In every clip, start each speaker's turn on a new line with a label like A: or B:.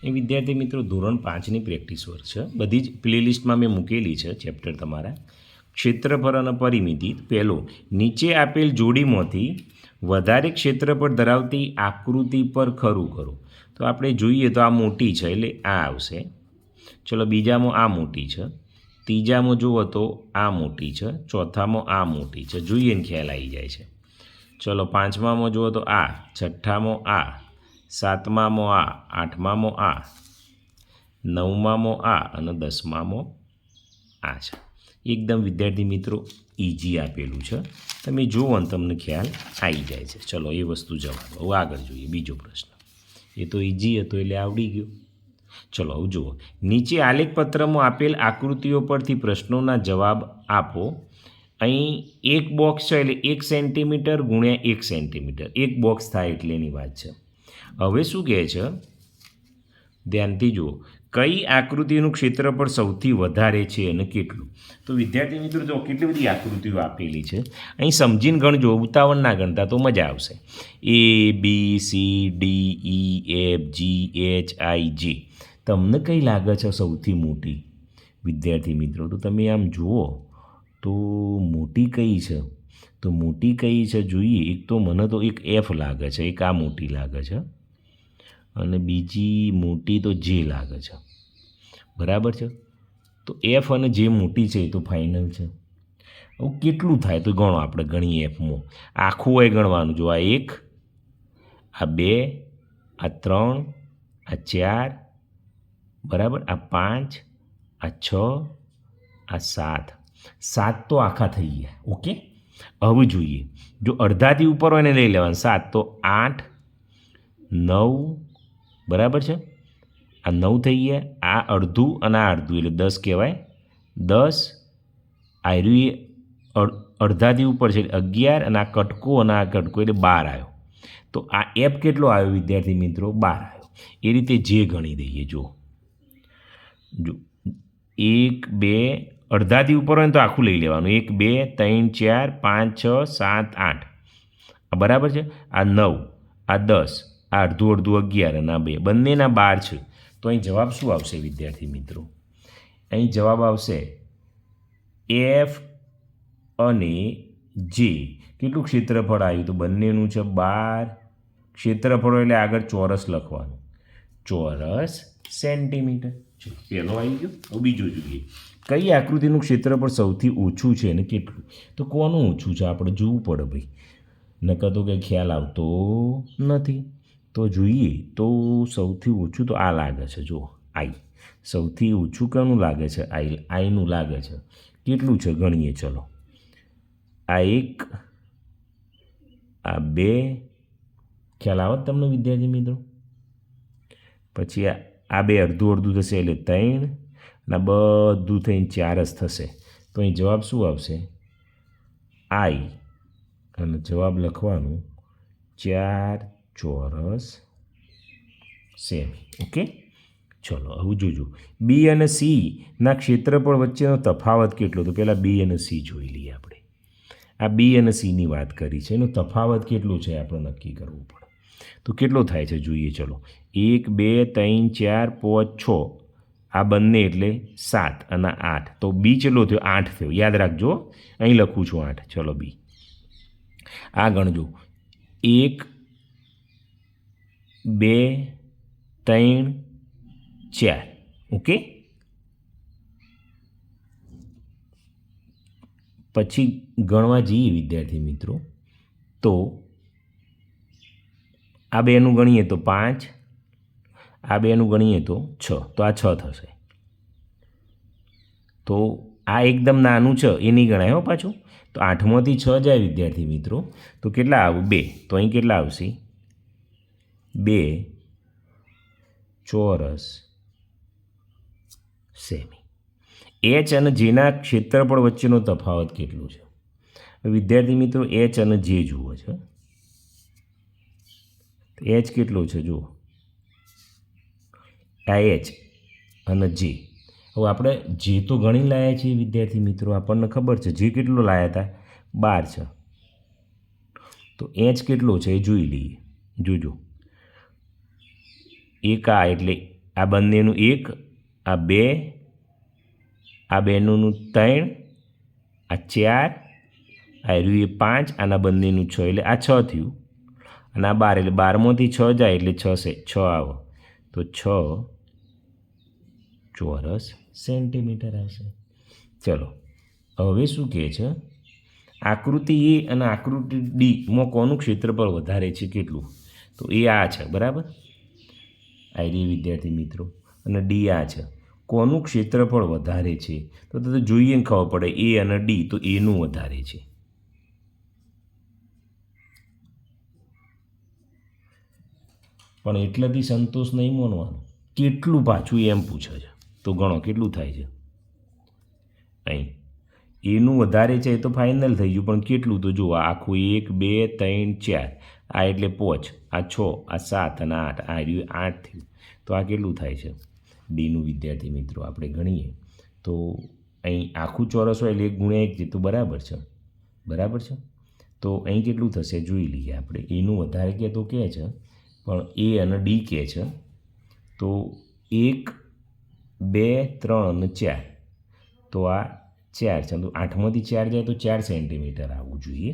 A: એ વિદ્યાર્થી મિત્રો ધોરણ 5ની પ્રેક્ટિસ વર્ક છે. બધી જ પ્લેલિસ્ટમાં મેં મૂકેલી છે ચેપ્ટર તમારા. ક્ષેત્રફળ અને પરિમિતિ. પહેલો, નીચે આપેલ જોડીમાંથી વધારે ક્ષેત્રફળ ધરાવતી આકૃતિ પર ખરું કરો. તો આપણે જોઈએ તો આ મોટી છે એટલે આ આવશે. ચલો બીજામાં આ મોટી છે, ત્રીજામાં જુઓ તો આ મોટી છે, ચોથામાં આ મોટી છે. જોઈએ ને ખ્યાલ આવી જાય છે. ચલો પાંચમામાં જુઓ તો આ, છઠ્ઠામાં આ, સાતમામાં આ, આઠમામાં આ, નવમામાં આ અને દસમામાં આ છે. એકદમ વિદ્યાર્થી મિત્રો ઇઝી આપેલું છે. તમે જુઓ ને તમને ખ્યાલ આવી જાય છે. ચલો એ વસ્તુ જવાબ. હવે આગળ જોઈએ બીજો પ્રશ્ન. એ તો ઇઝી હતો એટલે આવડી ગયો. ચલો હવે જુઓ, નીચે આલેખપત્રમાં આપેલ આકૃતિઓ પરથી પ્રશ્નોના જવાબ આપો. અહીં એક બોક્સ છે એટલે 1 સેન્ટીમીટર ગુણ્યા 1 સેન્ટીમીટર એક બોક્સ થાય એટલે એની વાત છે. હવે શું કહે છે, ધ્યાનથી જુઓ, કઈ આકૃતિનું ક્ષેત્રફળ સૌથી વધારે છે અને કેટલું. તો વિદ્યાર્થી મિત્રો જો કેટલી બધી આકૃતિઓ આપેલી છે, અહીં સમજીને ગણજો, ઉતાવળ ના ગણતા તો મજા આવશે. A B C D E F G H I J. તમને કઈ લાગે છે સૌથી મોટી વિદ્યાર્થી મિત્રો? તો તમે આમ જુઓ તો મોટી કઈ છે, તો મોટી કઈ છે જોઈએ. એક તો મને તો એક F લાગે છે, એક આ મોટી લાગે છે અને બીજી મોટી તો J લાગે છે. બરાબર છે. તો F અને J મોટી છે એ તો ફાઇનલ છે. હવે કેટલું થાય તો ગણો, આપણે ગણીએ. Fમાં આખું હોય ગણવાનું. જો આ 1, આ 2, આ 3, આ 4, બરાબર, આ 5, આ 6, આ 7. 7 તો આખા થઈ ગયા. ઓકે. હવે જોઈએ, જો અડધાથી ઉપર હોય ને લઈ લેવાનું. 7 તો 8, 9, બરાબર છે. આ 9 થઈ ગયા. આ અડધું અને આ અડધું એટલે 10 કહેવાય. 10 આયરું અડધાથી ઉપર છે 11 અને આ કટકો અને આ કટકો એટલે 12 આવ્યો. તો આ F કેટલો આવ્યો વિદ્યાર્થી મિત્રો? 12 આવ્યો. એ રીતે જે ગણી દઈએ. જો 1 2 અડધાથી ઉપર હોય ને તો આખું લઈ લેવાનું. 1 2 3 4 5 6 7 8. આ બરાબર છે. આ 9, આ 10, આ અડધું અડધું 11 અને આ 2 બંનેના 12 છે. તો અહીં જવાબ શું આવશે વિદ્યાર્થી મિત્રો? અહીં જવાબ આવશે F અને J. કેટલું ક્ષેત્રફળ આવ્યું? તો બંનેનું છે 12. ક્ષેત્રફળ એટલે આગળ ચોરસ લખવાનું, ચોરસ સેન્ટીમીટર. પહેલો આવી ગયો. હવે બીજું જોઈએ, કઈ આકૃતિનું ક્ષેત્રફળ સૌથી ઓછું છે અને કેટલું? તો કોનું ઓછું છે આપણે જોવું પડે ભાઈ, નકર તો કંઈ ખ્યાલ આવતો નથી. તો જોઈએ તો સૌથી ઓછું તો આ લાગે છે. જો આઈ સૌથી ઓછું કોનું લાગે છે? આઈનું લાગે છે. કેટલું છે ગણીએ. ચલો આ 1, આ 2, ખ્યાલ આવે તમને વિદ્યાર્થી મિત્રો? પછી આ 2 અડધું અડધું થશે એટલે 3 અને બધું થઈને 4 જ થશે. તો અહીં જવાબ શું આવશે? આઈ અને જવાબ લખવાનું 4 ચોરસ સેમી. ઓકે. ચલો હવે જોજો, બી અને સી ના ક્ષેત્રફળ વચ્ચેનો તફાવત કેટલો? તો પહેલાં બી અને સી જોઈ લઈએ આપણે. આ બી અને સીની વાત કરી છે, એનો તફાવત કેટલો છે આપણે નક્કી કરવું પડે. તો કેટલો થાય છે જોઈએ. ચલો 1 2 3 4 5 6, આ બંને એટલે 7 અને 8. તો બી કેટલો થયો? 8 થયો. યાદ રાખજો, અહીં લખું છું 8. ચલો બી આ ગણજો. 1 2 3 4. ઓકે. પછી ગણવા જઈએ વિદ્યાર્થી મિત્રો તો આ બેનું ગણીએ તો 5, આ બેનું ગણીએ તો 6. તો આ 6 થશે. તો આ એકદમ નાનું છે એ નહીં ગણાય હો પાછું. તો 8માંથી 6 જાય વિદ્યાર્થી મિત્રો તો કેટલા આવે? 2. તો અહીં કેટલા આવશે? 2 ચોરસ સેમી. એચ અને જેના ક્ષેત્રફળ વચ્ચેનો તફાવત કેટલો છે વિદ્યાર્થી મિત્રો? એચ અને જે જુઓ છે. એચ કેટલો છે જુઓ, આ એચ અને જે. હવે આપણે જે તો ગણી લાયા છીએ વિદ્યાર્થી મિત્રો, આપણને ખબર છે જે કેટલો લાયા હતા? 12 છે. તો એચ કેટલો છે એ જોઈ લઈએ. જોજો, એક આ એટલે આ બંનેનું 1, આ 2, આ બેનું 3, આ 4, આ રહ્યું 5, આના બંનેનું 6 એટલે આ 6 થયું, અને આ 12 એટલે 12માંથી 6 જાય એટલે 6 આવો તો 6 ચોરસ સેન્ટીમીટર આવશે. ચલો હવે શું કહે છે, આકૃતિ એ અને આકૃતિ ડીમાં કોનું ક્ષેત્રફળ વધારે છે કેટલું? તો એ આ છે, બરાબર, આઈડી વિદ્યાર્થી મિત્રો, અને ડી આ છે. કોનું ક્ષેત્રફળ વધારે છે તો જોઈએ ખબર પડે, એ અને ડી, તો એનું વધારે છે. પણ એટલાથી સંતોષ નહીં માનવાનો, કેટલું પાછું એમ પૂછે છે. તો ગણો કેટલું થાય છે. અહીં એનું વધારે છે એ તો ફાઇનલ થઈ ગયું, પણ કેટલું તો જુઓ, આખું 1 2 3 4, આ એટલે 5, આ 6, આ 7 અને 8, આ રહ્યું 8 થયું. તો આ કેટલું થાય છે ડીનું? વિદ્યાર્થી મિત્રો આપણે ગણીએ તો અહીં આખું ચોરસ હોય એટલે 1 ગુણ્યા 1 તો બરાબર છે, બરાબર છે. તો અહીં કેટલું થશે જોઈ લઈએ આપણે. એનું વધારે કહે તો કહે છે, પણ એ અને ડી કહે છે. તો 1 2 3 અને 4, તો આ 4 છે, તો 8માંથી 4 જાય તો 4 સેન્ટીમીટર આવવું જોઈએ,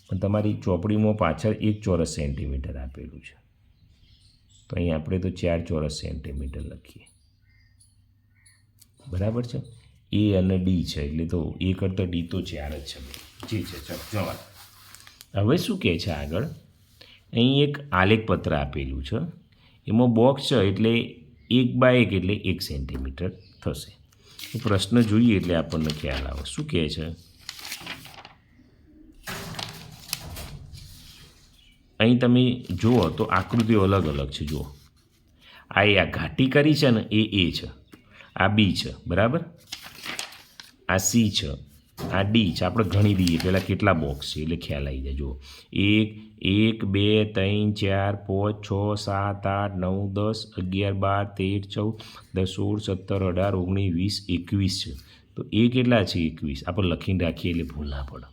A: પણ તમારી ચોપડીમાં પાછળ 1 ચોરસ સેન્ટીમીટર આપેલું છે, તો અહીં આપણે તો 4 ચોરસ સેન્ટીમીટર લખીએ, બરાબર છે. એ અને ડી છે એટલે તો એ કરતાં ડી તો 4 જ છે, જી છે. ચાલો જવાબ. હવે શું કહે છે આગળ, અહીં એક આલેખપત્ર આપેલું છે, એમાં બોક્સ છે એટલે 1 બાય 1 એટલે 1 સેન્ટીમીટર થશે. પ્રશ્ન જોઈએ એટલે આપણને ખ્યાલ આવે. શું કહે છે, અહીં તમે જુઓ તો આકૃતિઓ અલગ અલગ છે. જુઓ, આ ઘાટી કરી છે ને એ છે, આ બી છે, બરાબર, આ સી છે, આ ડી છે. આપણે ગણી દઈએ પહેલાં કેટલા બોક્સ છે એટલે ખ્યાલ આવી જાય. જુઓ, 1 2 3 4 5 6 7 8 9 10 11 12 13 14 15 16 17 18 19 20 21 છે. તો એ કેટલા છે 21? આપણે લખીને રાખીએ એટલે ભૂલ ના પડે.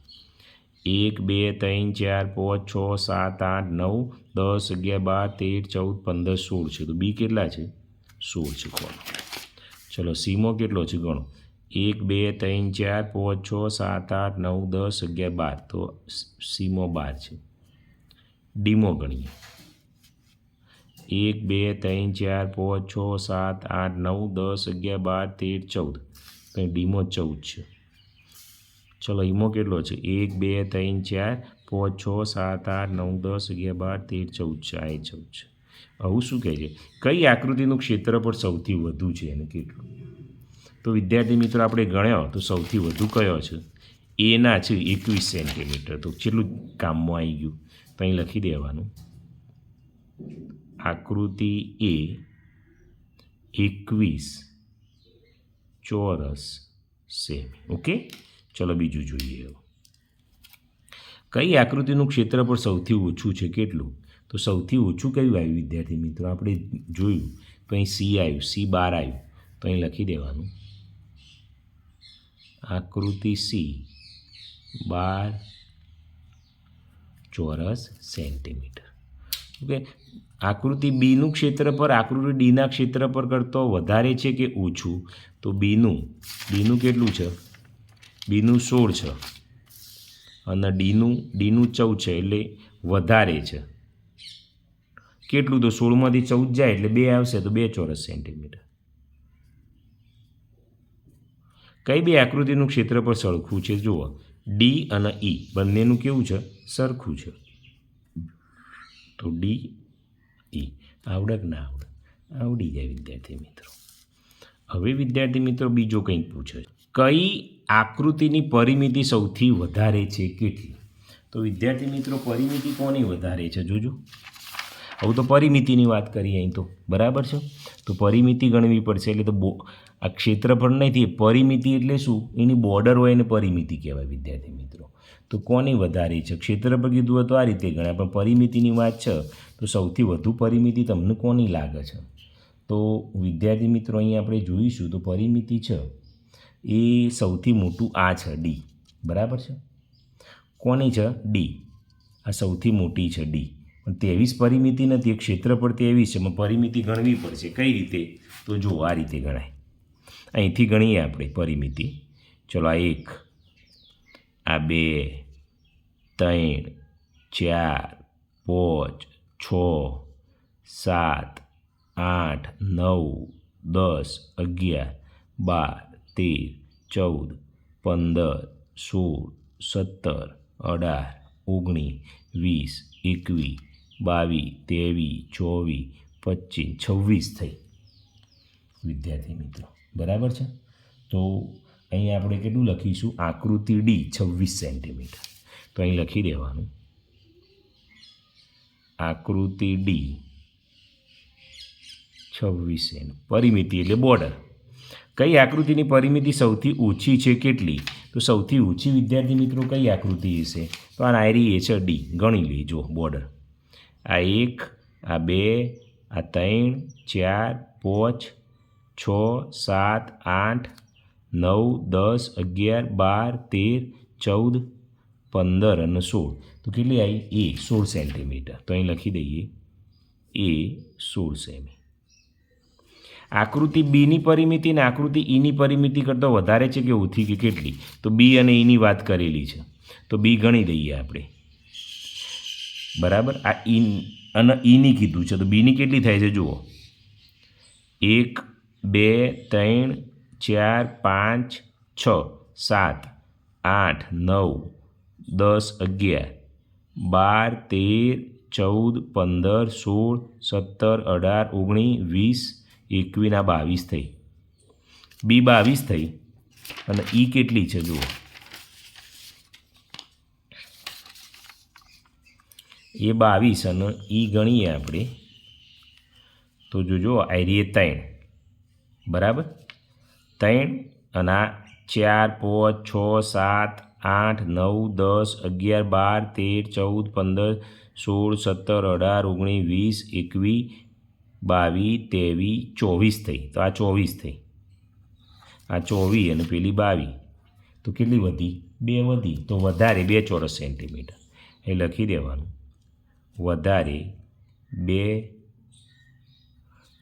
A: 1 2 3 4 5 6 7 8 9 10 11 12 13 14 15 16 છે. તો બી કેટલા છે? 16 છે. કોણ? ચલો સીમાં કેટલો છે ગણો. 1 2 3 4 5 6 7 8 9 10 11 12, તો સીમાં 12 છે. ડીમાં ગણીએ 1 2 3 4 5 6 7 8 9 10 11 12 13 14, તો ડીમાં 14 છે. ચલો એમાં કેટલો છે? 1 2 3 4 5 6 7 8 9 10 11 12 13 14 છે. આ 14 છે. આવું શું કહે છે, કઈ આકૃતિનું ક્ષેત્રફળ સૌથી વધુ છે અને કેટલું? તો વિદ્યાર્થી મિત્રો આપણે ગણ્યો તો સૌથી વધુ કયો છે? એના છે 21 સેન્ટીમીટર. તો કેટલું કામમાં આવી ગયું? તો અહીં લખી દેવાનું, આકૃતિ એ 21 ચોરસ સેમી. ઓકે, ચલો બીજું જોઈએ. કઈ આકૃતિનું ક્ષેત્રફળ સૌથી ઓછું છે કેટલું? તો સૌથી ઓછું કયું આવ્યું વિદ્યાર્થી મિત્રો? આપણે જોયું તો અહીં સી આવ્યું, સી 12 આવ્યું. તો અહીં લખી દેવાનું, આકૃતિ સી 12 ચોરસ સેન્ટીમીટર. ઓકે, આકૃતિ બીનું ક્ષેત્રફળ આકૃતિ ડીના ક્ષેત્રફળ કરતો વધારે છે કે ઓછું? તો બીનું કેટલું છે? બીનું 16 છે અને ડીનું 14 છે, એટલે વધારે છે. કેટલું? તો 16માંથી 14 જાય એટલે 2 આવશે, તો 2 ચોરસ સેન્ટીમીટર. કઈ બે આકૃતિનું ક્ષેત્રફળ સરખું છે? જુઓ, ડી અને ઈ બંનેનું કેવું છે? સરખું છે. તો ડી ઈ આવડે કે ના આવડે? આવડી જાય વિદ્યાર્થી મિત્રો. હવે વિદ્યાર્થી મિત્રો બીજો કંઈક પૂછે છે, કઈ આકૃતિની પરિમિતિ સૌથી વધારે છે કેટલી? તો વિદ્યાર્થી મિત્રો પરિમિતિ કોની વધારે છે જોજો. હવે તો પરિમિતિની વાત કરીએ અહીં તો, બરાબર છે. તો પરિમિતિ ગણવી પડશે. એટલે તો આ ક્ષેત્રફળ નથી, પરિમિતિ એટલે શું? એની બોર્ડર હોય એને પરિમિતિ કહેવાય વિદ્યાર્થી મિત્રો. તો કોની વધારે છે? ક્ષેત્રફળ કીધું હોય તો આ રીતે ગણાય, પણ પરિમિતિની વાત છે તો સૌથી વધુ પરિમિતિ તમને કોની લાગે છે? તો વિદ્યાર્થી મિત્રો અહીં આપણે જોઈશું તો પરિમિતિ છે એ સૌથી મોટું આ છે ડી, બરાબર છે. કોની છે? ડી. આ સૌથી મોટી છે ડી. 23 પરિમિતિ નથી, ક્ષેત્રફળ 23 છે, પરિમિતિ ગણવી પડશે. કઈ રીતે? તો જો આ રીતે ગણાય. અહીંથી ગણીએ આપણે પરિમિતિ. ચલો, આ 1, આ 2, 3, 4, 5, 6, 7, 8, 9, 10, 11, 12, 13, 14, 15, 16, 17, 18, 20, 21, 22, 23, 24, 25 થઈ વિદ્યાર્થી મિત્રો. બરાબર છે? તો અહીં આપણે કેટલું લખીશું? આકૃતિ ડી 26 સેન્ટીમીટર. તો અહીં લખી દેવાનું આકૃતિ ડી 26 સેન્ટ. પરિમિતિ એટલે બોર્ડર. કઈ આકૃતિની પરિમિતિ સૌથી ઓછી છે? કેટલી? તો સૌથી ઓછી વિદ્યાર્થી મિત્રો કઈ આકૃતિ હશે? તો આ નાયરી એ છે ડી. ગણી લેજો બોર્ડર. આ 1, આ 2, આ 3, 4, 5, 6, 7, 8, 9, 10, 11, 12, 13, 14, 15 અને 16. તો કેટલી આવી? એ 16 સેન્ટીમીટર. તો અહીં લખી દઈએ એ 16 સેમી. આકૃતિ બીની પરિમિતિ અને આકૃતિ ઈની પરિમિતિ કરતાં વધારે છે કે ઓછી કે કેટલી? તો બી અને ઈની વાત કરેલી છે, તો બી ગણી દઈએ આપણે. બરાબર? આ ઈ અને ઈની કીધું છે, તો બીની કેટલી થાય છે જુઓ. 1, 2, 3, 4, 5, 6, 7, 8, 9, 10, 11, 12, 13, 14, 15, 16, 17, 18, 19, 20, 21 આ 22 થઈ. બી 22 થઈ અને ઈ કેટલી છે જુઓ. એ 22 અને ઈ ગણીએ આપણે તો જોજો આયરી 3. બરાબર? 3 અને આ 4, 5, 6, 7, 8, 9, 10, 11, 12, 13, 14, 15, 16, 17, 18, 19, 20, 21, 22, 23, 24 થઈ. તો આ 24 થઈ. આ 24 અને પેલી 22. તો કેટલી વધી? 2 વધી. તો વધારે 2 ચોરસ સેન્ટીમીટર. એ લખી દેવાનું વધારે 2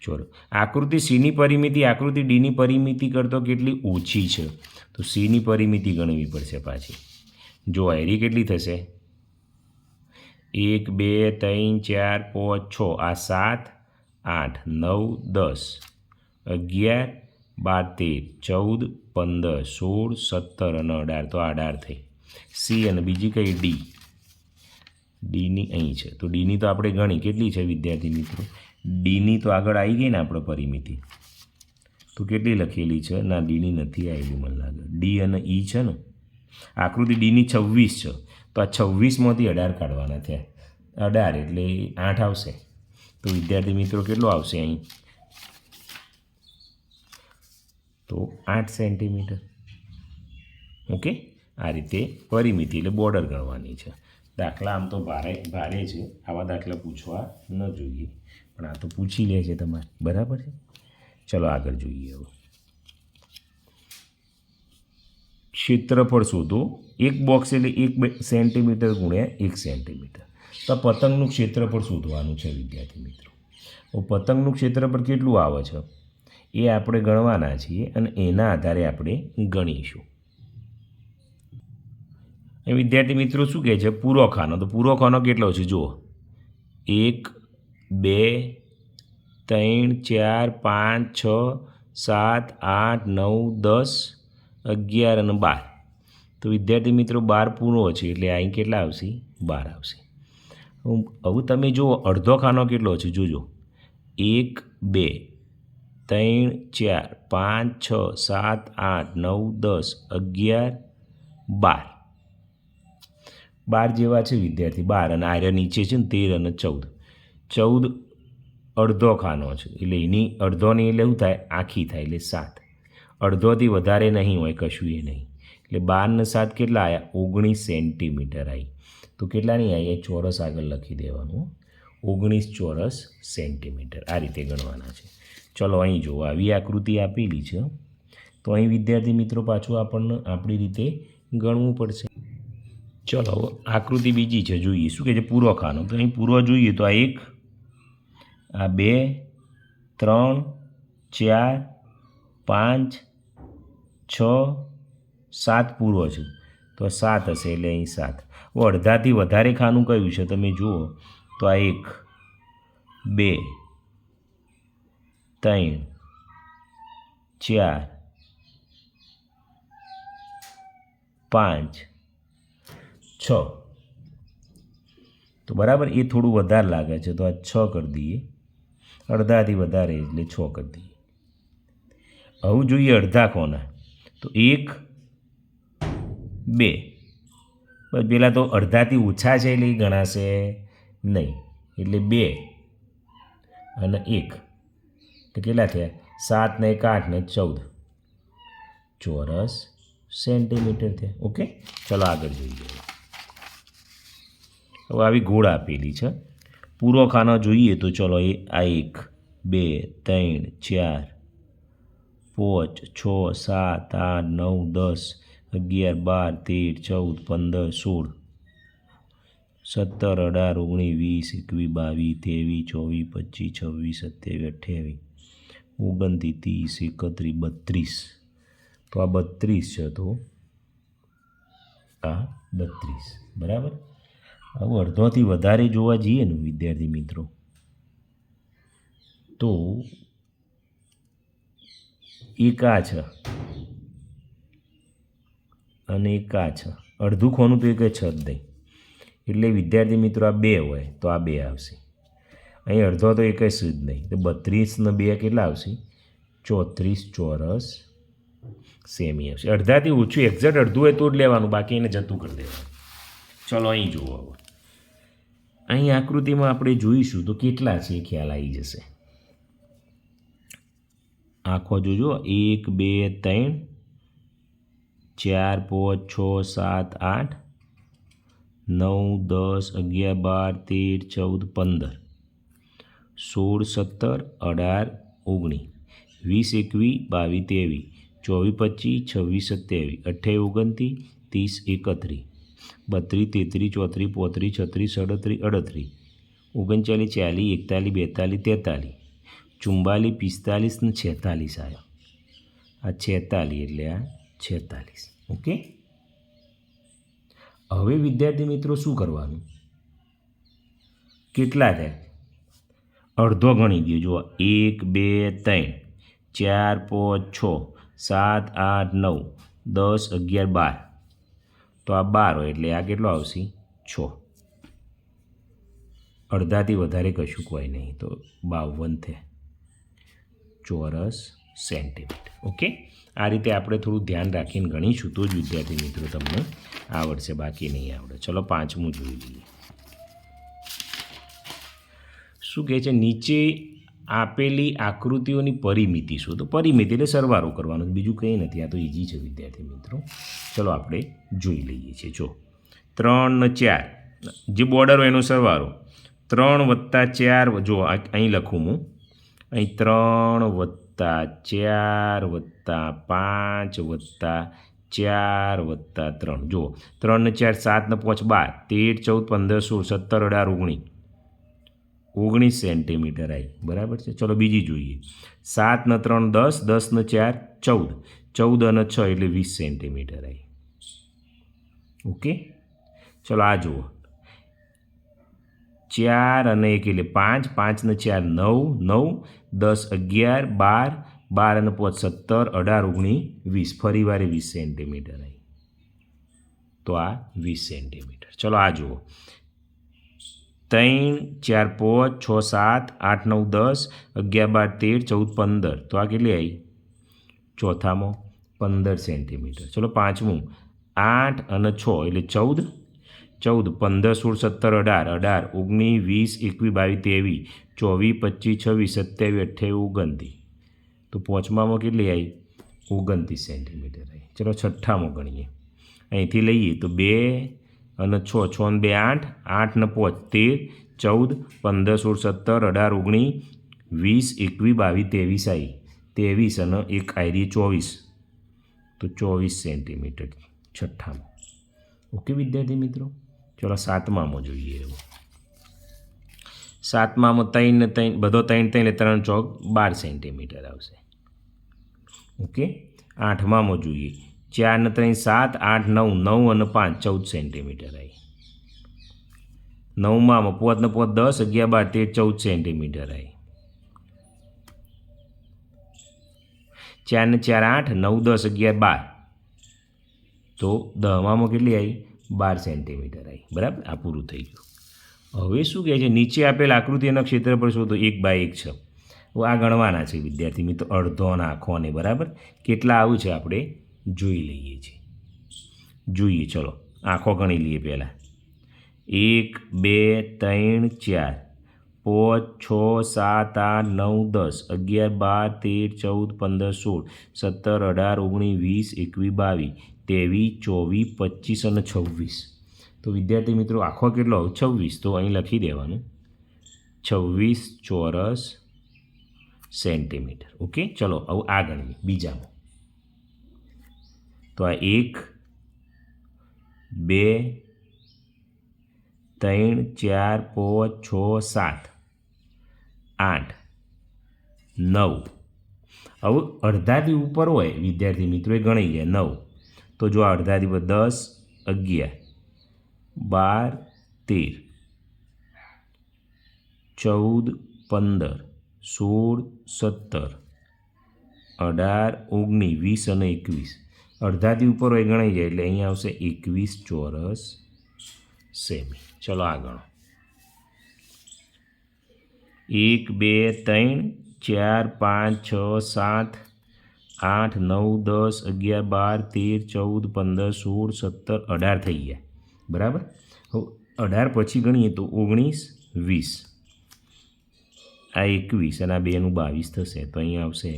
A: ચોરસ. આકૃતિ સીની પરિમિતિ આકૃતિ ડીની પરિમિતિ કરતાં કેટલી ઓછી છે? તો સીની પરિમિતિ ગણવી પડશે પાછી. જો આયરી કેટલી થશે? 1, 2, 3, 4, 5, 6, આ 7, 8, 9, 10, 11, 12, 13, 14, 15, 16, 17 અને 18. તો 18 થઈ. સી અને બીજી કઈ? ડી. ડીની અહીં છે, તો ડીની તો આપણે ગણી કેટલી છે વિદ્યાર્થી મિત્રો? ડીની તો આગળ આવી ગઈ ને આપણે પરિમિતિ. તો કેટલી લખેલી છે? ના, ડીની નથી આવેલી મને લાગે. ડી અને ઈ છે ને. આકૃતિ ડીની 26 છે, તો આ 26માંથી 18 કાઢવાના થયા. 18 એટલે 8 આવશે. તો વિદ્યાર્થી મિત્રો કેટલો આવશે અહીં? તો 8 સેન્ટીમીટર. ઓકે, આ રીતે પરિમિતિ એટલે બોર્ડર ગણવાની છે. દાખલા આમ તો ભારે છે, આવા દાખલા પૂછવા ન જોઈએ, પણ આ તો પૂછી લે છે તમારે. બરાબર છે? ચલો આગળ જોઈએ. હવે ક્ષેત્રફળ શોધો. એક બોક્સ એટલે 1 સેન્ટીમીટર ગુણ્યા 1 સેન્ટીમીટર. તો પતંગનું ક્ષેત્રફળ શોધવાનું છે વિદ્યાર્થી મિત્રો. પતંગનું ક્ષેત્રફળ કેટલું આવે છે એ આપણે ગણવાના છીએ અને એના આધારે આપણે ગણીશું. એ વિદ્યાર્થી મિત્રો શું કહે છે? પૂરો ખાનો. તો પૂરો ખાનો કેટલો છે જુઓ. 1, 2, 3, 4, 5, 6, 7, 8, 9, 10, 11 અને 12. તો વિદ્યાર્થી મિત્રો 12 પૂરો છે એટલે અહીં કેટલા આવશે? 12 આવશે. હવે તમે જુઓ અડધો ખાનો કેટલો છે જોજો. 1, 2, 3, 4, 5, 6, 7, 8, 9, 10, 11, 12. 12 જેવા છે વિદ્યાર્થી. 12 અને આર્ય નીચે છે ને 13 અને 14. 14 અડધો ખાનો છે એટલે એની અડધોની એટલે શું થાય? આખી થાય એટલે 7. અડધોથી વધારે નહીં હોય કશું એ નહીં. એટલે 12 ને 7 કેટલા આવ્યા? 19 સેન્ટીમીટર આવી. તો કેટલાની આવી? એ ચોરસ આગળ લખી દેવાનું. 19 ચોરસ સેન્ટીમીટર. આ રીતે ગણવાના છે. ચલો અહીં જુઓ આવી આકૃતિ આપેલી છે. તો અહીં વિદ્યાર્થી મિત્રો પાછું આપણને આપણી રીતે ગણવું પડશે. ચલો આકૃતિ બીજી છે, જોઈએ શું કહે છે પૂરો ખાનો. તો અહીં પૂરો જોઈએ તો આ 1, આ 2, 3, 4, 5, 6, 7 પૂરો છે. તો 7 હશે એટલે અહીં 7. હવે અડધાથી વધારે ખાનું કયું છે તમે જુઓ તો આ 1, 2, 3, 4, 5, 6. તો બરાબર એ થોડું વધારે લાગે છે તો આ 6 કરી દઈએ. અડધાથી વધારે એટલે 6 કરી દઈએ. હવે જોઈએ અડધા કોના તો 1, 2. બસ પેલા તો અડધાથી ઓછા છે એટલે એ ગણાશે નહીં, એટલે 2 અને 1 તો કેટલા થયા? 7 ને 1 8 ને 14 ચોરસ સેન્ટીમીટર થયા. ઓકે, ચલો આગળ જોઈએ. હવે આવી ગોળ આપેલી છે. પૂરો ખાનો જોઈએ તો ચલો એ આ 1, 2, 3, 4, 5, 6, 7, 8, 9, 10, 11, 12, 13, 14, 15, 16, 17, 18, 19, 20, 21, 22, 23, 24, 25, 26, 27, 28, 29, 30, 31, 32. તો આ 32 છે, તો આ 32 બરાબર. હવે અડધોથી વધારે જોવા જઈએ ને વિદ્યાર્થી મિત્રો તો એક આ છે અને એક આ છે. અડધું ખોનું તો એક છે જ નહીં, એટલે વિદ્યાર્થી મિત્રો આ 2 હોય તો આ 2 આવશે. અહીં અડધો તો એક જ જ નહીં, તો 32 ને 2 કેટલા આવશે? 34 ચોરસ સેમી આવશે. અડધાથી ઓછું એક્ઝેક્ટ અડધું હોય તો જ લેવાનું, બાકી એને જતું કરી દેવાનું. ચલો અહીં જુઓ. હવે અહીં આકૃતિમાં આપણે જોઈશું તો કેટલા છે એ ખ્યાલ આવી જશે. આખો જોજો 1, 2, 3, 4, 5, 6, 7, 8, 9, 10, 11, 12, 13, 14, 15, 16, 17, 18, 19, 20, 21, 22, 23, 24, 25, 26, 27, 28, 32, 33, 34, 35, 36, 38, 39, 40, 41, 42, 43, 44 ને 46 આવ્યો. આ 46 એટલે આ 46. ઓકે, હવે વિદ્યાર્થી મિત્રો શું કરવાનું? કેટલા થાય? અડધો ગણી દો. જુઓ 1, 2, 3, 4, 5, 6, 7, 8, 9, 10, 11, 12. તો આ 12 હોય એટલે આ કેટલો આવશે? 6. અડધાથી વધારે કશું કોઈ નહીં, તો 52 થાય ચોરસ સેન્ટીમીટર. ઓકે, આ રીતે આપણે થોડું ધ્યાન રાખીને ગણીશું તો જ વિદ્યાર્થી મિત્રો તમને આવડશે, બાકી નહીં આવડે. ચલો 5મું જોઈ લઈએ. શું કહે છે? નીચે આપેલી આકૃતિઓની પરિમિતિ શું? તો પરિમિતિ એટલે સરવાળો કરવાનો, બીજું કંઈ નથી. આ તો ઇઝી છે વિદ્યાર્થી મિત્રો. ચલો આપણે જોઈ લઈએ છીએ. જો 3 ને 4 જે બોર્ડર હોય એનો સરવાળો 3 + 4. જો અહીં લખું હું, અહીં 3 + 4 + 5 + 4 + 3. જુઓ 3 ને 4 7 ને 5 12, 13, 14, 15, 16, 17, 18, 19 સેન્ટીમીટર આવી. બરાબર છે. ચલો બીજી જોઈએ. 7 ને 3 10, 10 ને 4 14, 14 અને 6 એટલે 20 સેન્ટીમીટર આવી. ઓકે, ચલો આ જુઓ 4 અને 1 એટલે 5, 5 ને 4 9, 9, 10, 11, 12, 12 અને 5 17, 18, 19, 20. ફરી વાર 20 સેન્ટીમીટર આવી. તો આ 20 સેન્ટીમીટર. ચલો આ જુઓ 3, 4, 5, 6, 7, 8, 9, 10, 11, 12, 13, 14, 15. તો આ કેટલી આવી? ચોથામાં 15 સેન્ટીમીટર. ચલો પાંચમું 8 અને 6 એટલે 14, 14, 15, 16, 17, 18, 19, 20, 21, 22, 23, 24, 25, 26, 27, 28, 29. તો પાંચમામાં કેટલી આવી? 29 સેન્ટીમીટર આવી. ચલો છઠ્ઠામાં ગણીએ. અહીંથી લઈએ તો 2 અને 6, 6 ને 2 8, 8 ને 5 13, 14, 15, 16, 17, 18, 19, 20, 21, 22, 23 આવી. 23 અને 1 આવી 24. તો 24 સેન્ટીમીટર છઠ્ઠામાં. ઓકે વિદ્યાર્થી મિત્રો, ચલો સાતમામાં જોઈએ. એવું સાતમામાં 3 ને 3 બધો 3 3 એટલે 3 ચોક 12 સેન્ટીમીટર આવશે. ઓકે. આઠમામાં જોઈએ 4 ને 3 7 8 9 9 અને 5 14 સેન્ટીમીટર આવી. નવમામાં 5 ને 5 10 11 12 13 14 સેન્ટીમીટર આવી. 4 ને 4 8 9 10 11 12 તો દહમામાં કેટલી આવી? 12 સેન્ટીમીટર આવી. બરાબર, આ પૂરું થઈ ગયું. હવે શું કહે છે? નીચે આપેલ આકૃતિના ક્ષેત્રફળ શોધો 1/1 છે. આ ગણવાના છે વિદ્યાર્થી મિત્રો, અડધો અને આખો ને. બરાબર, કેટલા આવું છે આપણે જોઈ લઈએ છીએ. જોઈએ, ચલો આખો ગણી લઈએ પહેલાં. 1 2 3 4 5 6 7 8 9 10 11 12 13 14 15 16 17 18 19 20 21 22 23 24 25 અને 26. તો વિદ્યાર્થી મિત્રો આખો કેટલો? 26. તો અહીં લખી દેવાનું 26 ચોરસ સેન્ટીમીટર. ઓકે, ચલો હવે આ ગણીએ બીજામાં. તો આ 1 2 3 4 5 6 7 8 9. હવે અડધાથી ઉપર હોય વિદ્યાર્થી મિત્રો એ ગણી જાય 9. તો જો આ અડધાથી ઉપર 10 11 12 13 14 15 16 17 18 19 20 અને 21. અડધાથી ઉપર હોય ગણાઈ જાય એટલે અહીંયા આવશે 21 ચોરસ સેમી. ચલો આ ગણો. 1 2 3 4 5 6 7 8 9 10 11 12 13 14 15 16 17 18 થઈ ગયા. બરાબર, હવે 18 પછી ગણીએ તો 19 20, આ 21 અને આ બેનું 22 થશે. તો અહીંયા આવશે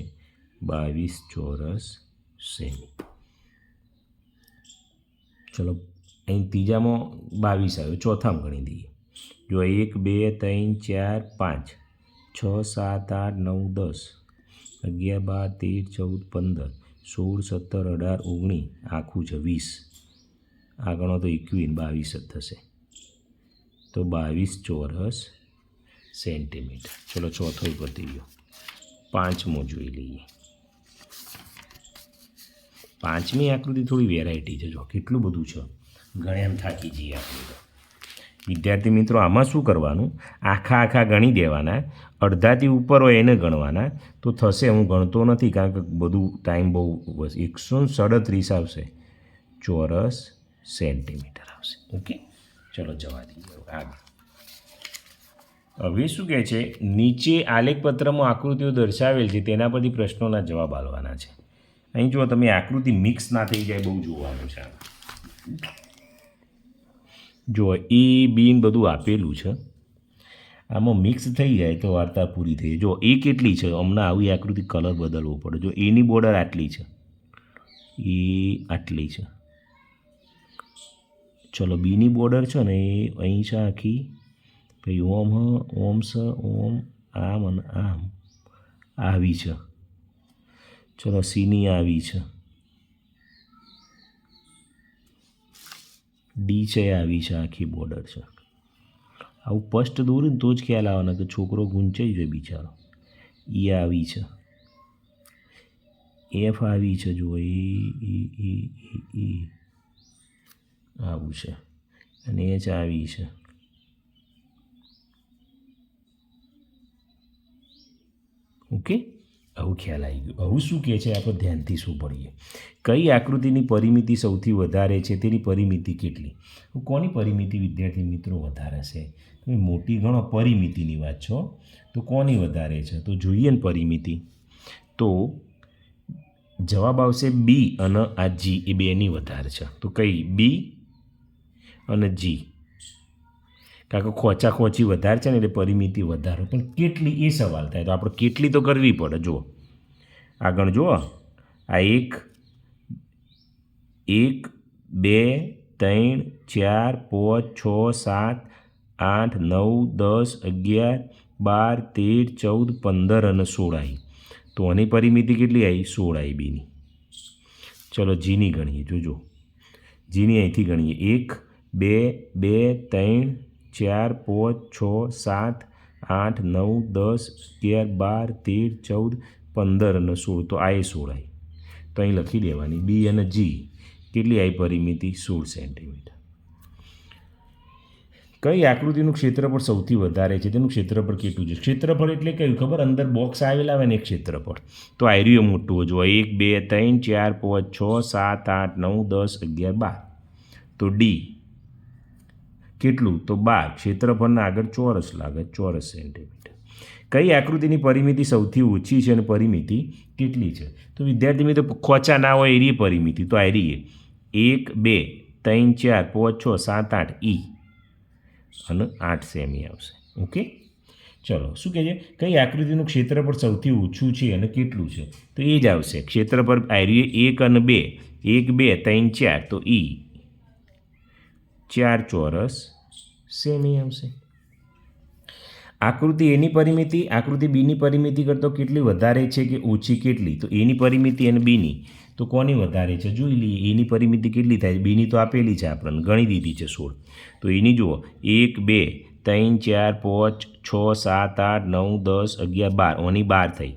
A: 22 ચોરસ સેમી. ચલો અહીં ત્રીજામાં 22 આવ્યો, ચોથામાં ગણી દઈએ. જો 1 2 3 4 5 6 7 8 9 10 11 12 13 14 15 16 17 18 19, આખું છે 20. આ ગણો તો 21 22 જ થશે. તો 22 ચોરસ સેન્ટીમીટર. ચલો ચોથો પતી ગયો. પાંચમો જોઈ લઈએ. પાંચમી આકૃતિ થોડી વેરાયટી છે. જો કેટલું બધું છે, ગણે એમ થાકી જઈએ આપણે તો. વિદ્યાર્થી મિત્રો આમાં શું કરવાનું? આખા ગણી દેવાના. અડધાથી ઉપર હોય એને ગણવાના. તો થશે, હું ગણતો નથી કારણ કે બધું ટાઈમ બહુ 137 આવશે ચોરસ સેન્ટીમીટર આવશે. ઓકે, ચલો જવા દઈએ આગળ. હવે શું કહે છે? નીચે આલેખપત્રમાં આકૃતિઓ દર્શાવેલ છે તેના પરથી પ્રશ્નોના જવાબ આપવાના છે. અહીં જો તમે આકૃતિ મિક્સ ના થઈ જાય બહુ જોવાનું છે. જો એ બીન બધું આપેલું છે, આમાં મિક્સ થઈ જાય તો વાર્તા પૂરી થઈ. જો એ કેટલી છે, હમણાં આવી આકૃતિ કલર બદલવો પડે. જો એની બોર્ડર આટલી છે, એ આટલી છે. ચલો બીની બોર્ડર છે ને એ અહીં છે આખી, પછી ઓમ ઓમ છે, ઓમ આમ અને આમ આવી છે. ચલો સીની આવી છે, ડી છે આવી છે, આખી બોર્ડર છે. આવું સ્પષ્ટ દોર્યું ને તો જ ખ્યાલ આવવાના કે છોકરો ગૂંચાઈ જાય બિચારો. ઈ આવી છે, એફ આવી છે, જુઓ ઈ આવું છે, અને એચ આવી છે. ઓકે, આવું ખ્યાલ આવી ગયો. હવે શું કહે છે આપણે ધ્યાનથી શું પડીએ? કઈ આકૃતિની પરિમિતિ સૌથી વધારે છે, તેની પરિમિતિ કેટલી? કોની પરિમિતિ વિદ્યાર્થી મિત્રો વધારે છે? તમે મોટી ગણો, પરિમિતિની વાત છો તો કોની વધારે છે? તો જોઈએ ને પરિમિતિ, તો જવાબ આવશે બી અને આ જી, એ બેની વધારે છે. તો કઈ? બી અને જી. કારણ કે ખોચી વધારે છે ને એટલે પરિમિતિ વધારે. પણ કેટલી એ સવાલ થાય. તો આપણે કેટલી તો કરવી પડે. જુઓ આગળ, જુઓ આ 1 2 3 4 5 6 7 8 9 10 11 12 13 14 15 અને 16 આવી. તો આની પરિમિતિ કેટલી આવી? 16 આવી બીની. ચલો જીની ગણીએ. જોજો જીની અહીંથી ગણીએ 1 2 2 3 4 5 6 7 8 9 10 11 12 13 14 15 અને 16 તો આ 16 આવી તો અહીં લખી દેવાની બી અને જી કેટલી આવી પરિમિતિ 16 સેન્ટીમીટર કઈ આકૃતિનું ક્ષેત્રફળ સૌથી વધારે છે તેનું ક્ષેત્રફળ કેટલું છે ક્ષેત્રફળ એટલે કયું ખબર અંદર બોક્સ આવેલા હોય ને એક ક્ષેત્રફળ તો આયર્યું મોટું જો 1 2 3 4 5 6 7 8 9 10 11 12 તો ડી કેટલું તો 12 ક્ષેત્રફળના આગળ ચોરસ લાગે ચોરસ સેન્ટીમીટર કઈ આકૃતિની પરિમિતિ સૌથી ઓછી છે અને પરિમિતિ કેટલી છે તો વિદ્યાર્થી મિત્રો ખોચા ના હોય એની પરિમિતિ તો આયરી 1 2 3 4 5 6 7 8 ઈ અને 8 સેમી આવશે ઓકે ચલો શું કહે છે કઈ આકૃતિનું ક્ષેત્રફળ સૌથી ઓછું છે અને કેટલું છે તો એ જ આવશે ક્ષેત્રફળ આયરી 1 અને 2 1 2 3 4 તો ઈ 4 ચોરસ સેમી આવશે આકૃતિ એની પરિમિતિ આકૃતિ બીની પરિમિતિ કરતો કેટલી વધારે છે કે ઓછી કેટલી તો એની પરિમિતિ અને બીની તો કોની વધારે છે જોઈ લઈએ એની પરિમિતિ કેટલી થાય બીની તો આપેલી છે આપણને ગણી દીધી છે 16 તો એની જુઓ 1 2 3 4 5 6 7 8 9 10 11 12 ઓની 12 થઈ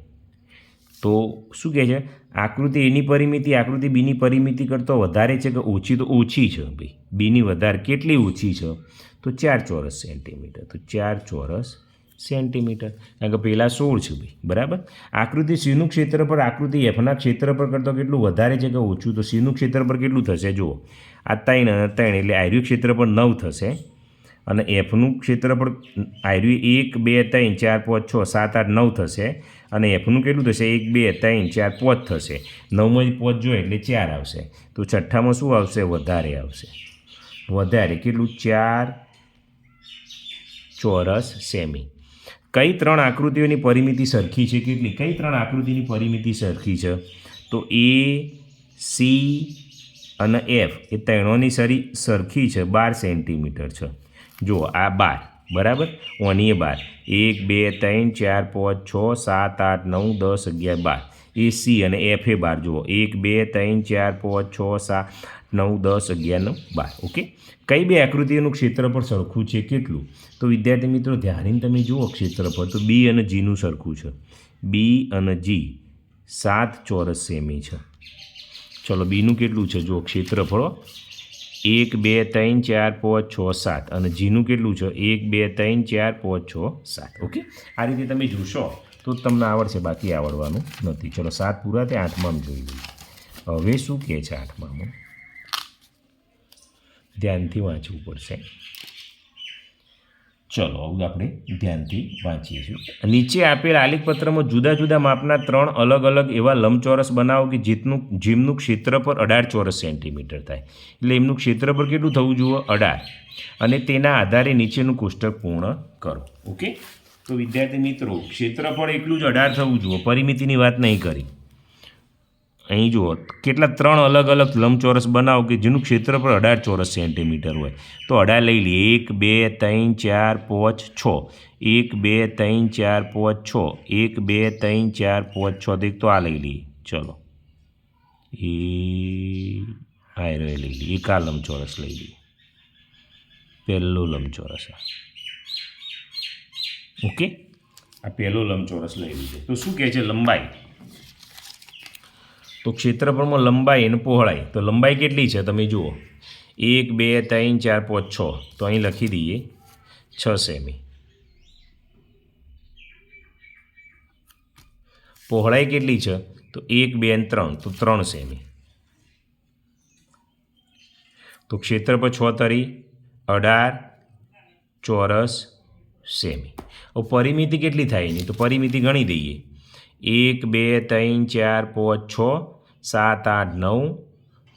A: તો શું કહે છે આકૃતિ એની પરિમિતિ આકૃતિ બીની પરિમિતિ કરતો વધારે છે કે ઓછી તો ઓછી છે ભાઈ બીની વધારે કેટલી ઓછી છે તો 4 ચોરસ સેન્ટીમીટર તો 4 ચોરસ સેન્ટીમીટર કારણ કે પહેલાં 16 છે ભાઈ બરાબર આકૃતિ સીનું ક્ષેત્રફળ આકૃતિ એફના ક્ષેત્રફળ કરતાં કેટલું વધારે છે કે ઓછું તો સીનું ક્ષેત્રફળ કેટલું થશે જુઓ આ 3 અને 3 એટલે આયર્યું ક્ષેત્રફળ 9 થશે અને એફનું ક્ષેત્રફળ આયર્યું 1 2 3 4 5 6 7 8 9 થશે અને એફનું કેટલું થશે 1 2 3 4 5 થશે 9માંથી 5 જોઈએ એટલે 4 આવશે તો છઠ્ઠામાં શું આવશે વધારે આવશે વધારે કેટલું 4 ચોરસ સેમી કઈ ત્રણ આકૃતિઓની પરિમિતિ સરખી છે કેટલી કઈ ત્રણ આકૃતિની પરિમિતિ સરખી છે તો એ સી અને એફ એ ત્રણોની સરખી છે 12 સેન્ટીમીટર છે જુઓ આ 12 બરાબર ઓની એ 12 1 2 3 4 5 6 7 8 9 10 11 12 એ સી અને એફ એ 12 જુઓ 1 2 3 4 5 6 7 9 10 11 12 ઓકે કઈ બે આકૃતિઓનું ક્ષેત્રફળ સરખું છે કેટલું તો વિદ્યાર્થી મિત્રો ધ્યાનીને તમે જુઓ ક્ષેત્રફળ તો બી અને જીનું સરખું છે બી અને જી 7 ચોરસ સેમી છે ચલો બીનું કેટલું છે જો ક્ષેત્રફળ 1 2 3 4 5 6 7 અને જીનું કેટલું છે 1 2 3 4 5 6 7 ઓકે આ રીતે તમે જોશો તો તમને આવડશે બાકી આવડવાનું નથી ચલો 7 પૂરા તે 8માં જોઈ લઈએ હવે શું કહે છે 8માં ધ્યાનથી વાંચવું પડશે ચલો હવે આપણે ધ્યાનથી વાંચીએ છીએ નીચે આપેલ આલેખપત્રમાં જુદા જુદા માપના 3 અલગ અલગ એવા લંબચોરસ બનાવો કે જેમનું ક્ષેત્રફળ 18 ચોરસ સેન્ટીમીટર થાય એટલે એમનું ક્ષેત્રફળ કેટલું થવું જોઈએ 18 અને તેના આધારે નીચેનું કોષ્ટક પૂર્ણ કરો ઓકે તો વિદ્યાર્થી મિત્રો ક્ષેત્રફળ એટલું જ 18 થવું જોઈએ પરિમિતિની વાત નહીં કરી અહીં જુઓ કેટલા 3 અલગ અલગ લંબચોરસ બનાવો કે જેનું ક્ષેત્રફળ 18 ચોરસ સેન્ટીમીટર હોય તો 18 લઈ લઈએ 1 2 3 4 5 6 1 2 3 4 5 6 1 2 3 4 5 6 તો આ લઈ લઈએ ચલો એ આ લઈ લઈએ એક આ લંબચોરસ લઈ લઈએ પહેલો લંબચોરસ ઓકે આ પહેલો લંબચોરસ લઈ લીધો તો શું કહે છે લંબાઈ તો ક્ષેત્રફળમાં લંબાઈ અને પહોળાઈ તો લંબાઈ કેટલી છે તમે જુઓ 1 2 3 4 5 6 તો અહીં લખી દઈએ 6 સેમી પહોળાઈ કેટલી છે તો 1 2 અને 3 તો 3 સેમી તો ક્ષેત્રફળ 6 તરી 18 ચોરસ સેમી હવે પરિમિતિ કેટલી થાય એની તો પરિમિતિ ગણી દઈએ 1 2 3 4 5 6 7 8 9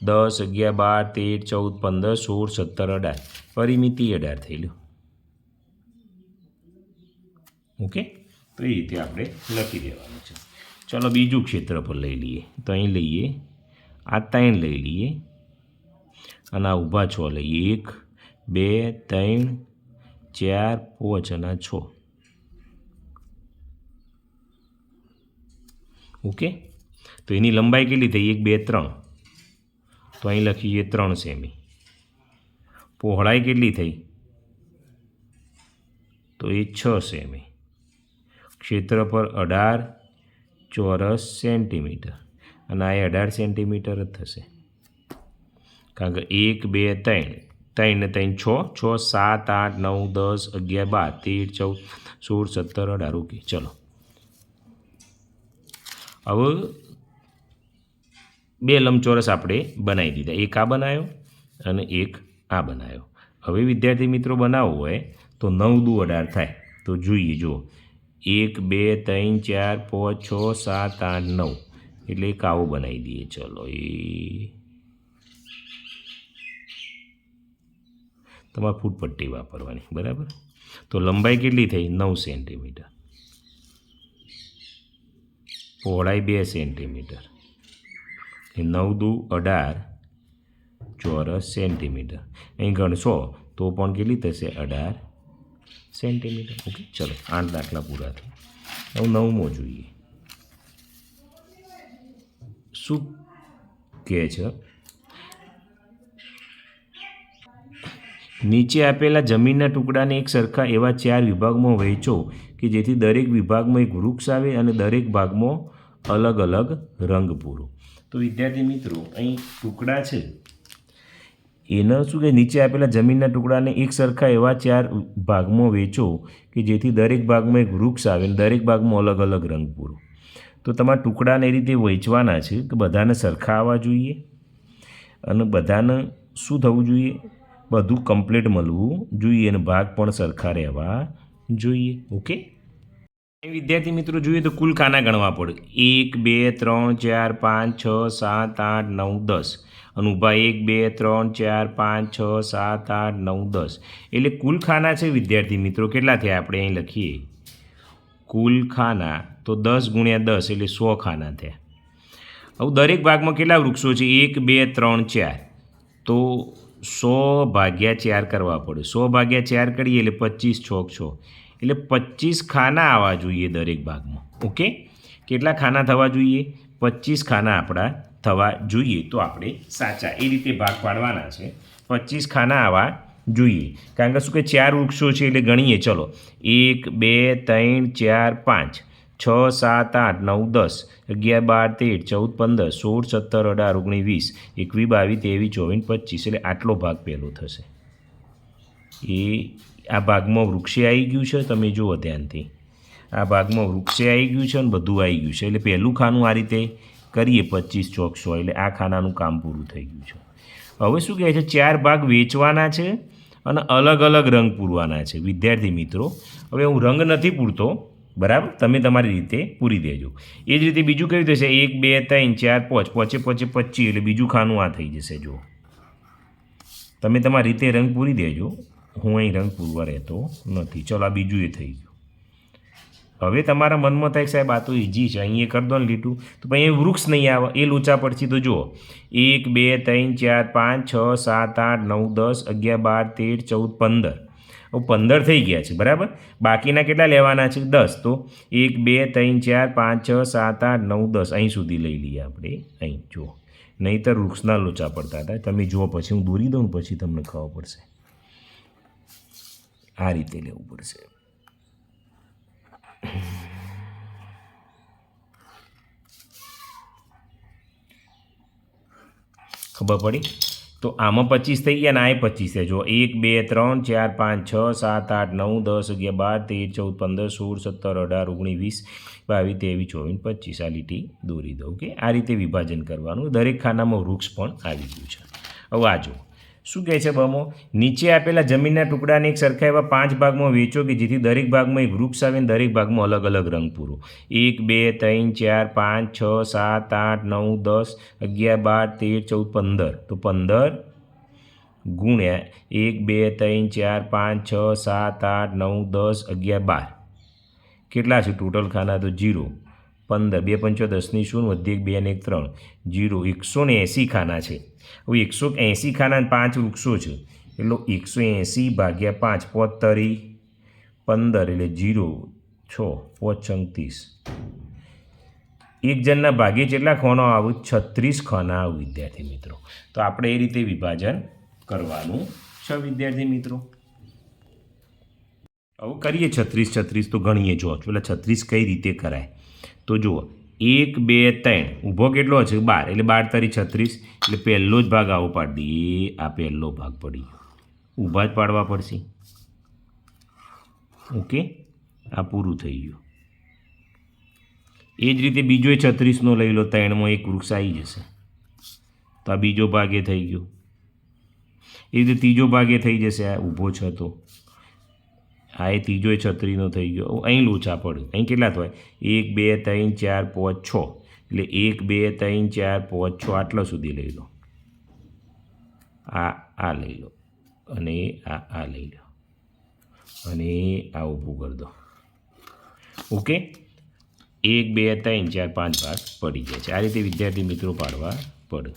A: 10 11 12 13 14 15 16 17 18 પરિમિતિ 18 થઈ લ્યો ઓકે તો એ રીતે આપણે લખી દેવાનું છે ચલો બીજું ક્ષેત્રફળ લઈ લઈએ તો અહીં લઈએ આ 3 લઈ લઈએ અને આ ઊભા 6 લઈએ 1 2 3 4 5 અને 6 ઓકે તો એની લંબાઈ કેટલી થઈ 1 2 3 તો અહીં લખીએ 3 સેમી પહોળાઈ કેટલી થઈ? તો એ 6 સેમી. ક્ષેત્રફળ 18 ચોરસ સેન્ટીમીટર અને આ 18 સેન્ટીમીટર જ થશે, કારણ કે 1 2 3 3 ને 3 6 6 7 8 9 10 11 12 13 14 16 17 18. ઓકે, ચલો હવે 2 લંબચોરસ આપણે બનાવી દીધા, એક આ બનાવ્યો અને એક આ બનાવ્યો. હવે વિદ્યાર્થી મિત્રો બનાવવું હોય તો 9 દુ 18 થાય. તો જોઈએ, જો 1 2 3 4 5 6 7 8 9 એટલે એક આવું બનાવી દઈએ. ચલો, એ તમારે ફૂટપટ્ટી વાપરવાની, બરાબર. તો લંબાઈ કેટલી થઈ? 9 સેન્ટીમીટર. પહોળાઈ 2 સેન્ટીમીટર. 9 દુ 18 ચોરસ સેન્ટીમીટર. અહીં ગણશો તો પણ કેટલી થશે? 18 સેન્ટીમીટર. ઓકે, ચલો 8 દાખલા પૂરા થાય. હવે 9મો જોઈએ. શું કહે છે? નીચે આપેલા જમીનના ટુકડાને એક સરખા એવા 4 વિભાગમાં વહેંચો કે જેથી દરેક વિભાગમાં એક વૃક્ષ આવે અને દરેક ભાગમાં અલગ અલગ રંગ પૂરો. તો વિદ્યાર્થી મિત્રો, અહીં ટુકડા છે એનો શું કે નીચે આપેલા જમીનના ટુકડાને એક સરખા એવા 4 ભાગમાં વહેંચો કે જેથી દરેક ભાગમાં એક વૃક્ષ આવે અને દરેક ભાગમાં અલગ અલગ રંગ પૂરો. તો તમારા ટુકડાને એ રીતે વહેંચવાના છે કે બધાને સરખા આવવા જોઈએ અને બધાને શું થવું જોઈએ? બધું કમ્પ્લીટ મળવું જોઈએ અને ભાગ પણ સરખા રહેવા જોઈએ. ઓકે, વિદ્યાર્થી મિત્રો જોઈએ તો કુલ ખાના ગણવા પડે. 1 2 3 4 5 6 7 8 9 10 અને ઊભા 1 2 3 4 5 6 7 8 9 10 એટલે કુલ ખાના છે વિદ્યાર્થી મિત્રો કેટલા થયા? આપણે અહીં લખીએ કુલ ખાના તો 10 ગુણ્યા 10 એટલે 100 ખાના થયા. હવે દરેક ભાગમાં કેટલા વૃક્ષો છે? 1 2 3 4. તો 100 ભાગ્યા 4 કરવા પડે. 100 ભાગ્યા 4 કરીએ એટલે 25 છોક 6 એટલે 25 ખાના આવવા જોઈએ દરેક ભાગમાં. ઓકે, કેટલા ખાના થવા જોઈએ? 25 ખાના આપણા થવા જોઈએ. તો આપણે સાચા એ રીતે ભાગ પાડવાના છે. 25 ખાના આવવા જોઈએ, કારણ કે શું કે 4 વૃક્ષો છે એટલે ગણીએ. ચલો, 1 2 3 4 5 6 7 8 9 10 11 12 13 14 15 16 17 18 19 20 21 22 23 24 25 એટલે આટલો ભાગ પહેલો થશે. એ આ ભાગમાં વૃક્ષે આવી ગયું છે, તમે જુઓ ધ્યાનથી. આ ભાગમાં વૃક્ષે આવી ગયું છે અને બધું આવી ગયું છે એટલે પહેલું ખાનું આ રીતે કરીએ 25 ચોક 100 એટલે આ ખાનાનું કામ પૂરું થઈ ગયું છે. હવે શું કહે છે? 4 ભાગ વેચવાના છે અને અલગ અલગ રંગ પૂરવાના છે. વિદ્યાર્થી મિત્રો, હવે હું રંગ નથી પૂરતો, બરાબર, તમે તમારી રીતે પૂરી દેજો. એ જ રીતે બીજું કયું થશે? 1 2 3 4 5 5 25 એટલે બીજું ખાનું આ થઈ જશે. જુઓ, તમે તમારી રીતે રંગ પૂરી દેજો, હું અહીં રંગ પૂરવા રહેતો નથી. ચલો, આ બીજું એ થઈ ગયું. હવે તમારા મનમાં થાય સાહેબ આ તો ઇઝી છે, અહીં એ કરી દો ને લીટું, તો પછી અહીં વૃક્ષ નહીં આવે એ લોચા પડશે. તો જુઓ 1 2 3 4 5 6 7 8 9 10 11 12 13 14 15. હવે 15 થઈ ગયા છે, બરાબર. બાકીના કેટલા લેવાના છે? 10. તો 1 2 3 4 5 6 7 8 9 10 અહીં સુધી લઈ લઈએ આપણે. અહીં જુઓ, નહીંતર વૃક્ષના લોચા પડતા હતા. તમે જુઓ, પછી હું દોરી દઉં પછી તમને ખબર પડશે. આ રીતે લેવું પડશે. ખબર પડી? તો આમાં 25 થઈ ગયા ને આ 25 છે. જો 1 2 3 4 5 6 7 8 9 10 11 12 13 14 15 16 17 18 19 20 22 23 24 25 આ લીટી દોરી દો. ઓકે, આ રીતે વિભાજન કરવાનું. દરેક ખાનામાં વૃક્ષ પણ આવી ગયું છે. હવે આ જો શું કહે છે બમો? નીચે આપેલા જમીનના ટુકડાને એક સરખા એવા 5 ભાગમાં વેચો કે જેથી દરેક ભાગમાં એક વૃક્ષ આવે અને દરેક ભાગમાં અલગ અલગ રંગ પૂરો. 1 2 3 4 5 6 7 8 9 10 11 12 13 14 15. તો 15 ગુણ્યા 1 2 3 4 5 6 7 8 9 10 11 12 કેટલા છે ટોટલ ખાના? તો 0 15 2 5 10 0 વધી 2 ને 1 3 0 180 ખાના છે. હવે 180 ખાના 5 વૃક્ષો છે એટલે 180 ભાગ્યા 5 પોતરી 15 એટલે 0 6 5 30. એક જણના ભાગે કેટલા ખાના આવે? 36 ખાના આવે વિદ્યાર્થી મિત્રો. તો આપણે એ રીતે વિભાજન કરવાનું 6 વિદ્યાર્થી મિત્રો. હવે કરીએ 36 36 તો ગણીએ. જો પેલા 36 કઈ રીતે કરાય તો જુઓ 1 2 3 ઊભો કેટલો છે 12 એટલે 12 તારી 36 એટલે પહેલો જ ભાગ આવો પાડી દઈએ. આ પહેલો ભાગ પડી ગયો. ઊભા જ પાડવા પડશે. ઓકે, આ પૂરું થઈ ગયું. એ જ રીતે બીજો 36નો લઈ લો. 3માં એક વૃક્ષ આવી જશે તો આ બીજો ભાગ એ થઈ ગયો. એ રીતે ત્રીજો ભાગ એ થઈ જશે. આ ઊભો છે તો આ એ ત્રીજો 36નો થઈ ગયો. અહીં લોચા પડ્યું. અહીં કેટલા થાય 1 2 3 4 5 6 એટલે 1 2 3 4 5 6 આટલા સુધી લઈ લો. આ લઈ લો અને આ લઈ લો અને આ ઊભું કરી દો. ઓકે, 1 2 3 4 5 ભાગ પડી જાય છે. આ રીતે વિદ્યાર્થી મિત્રો પાડવા પડે.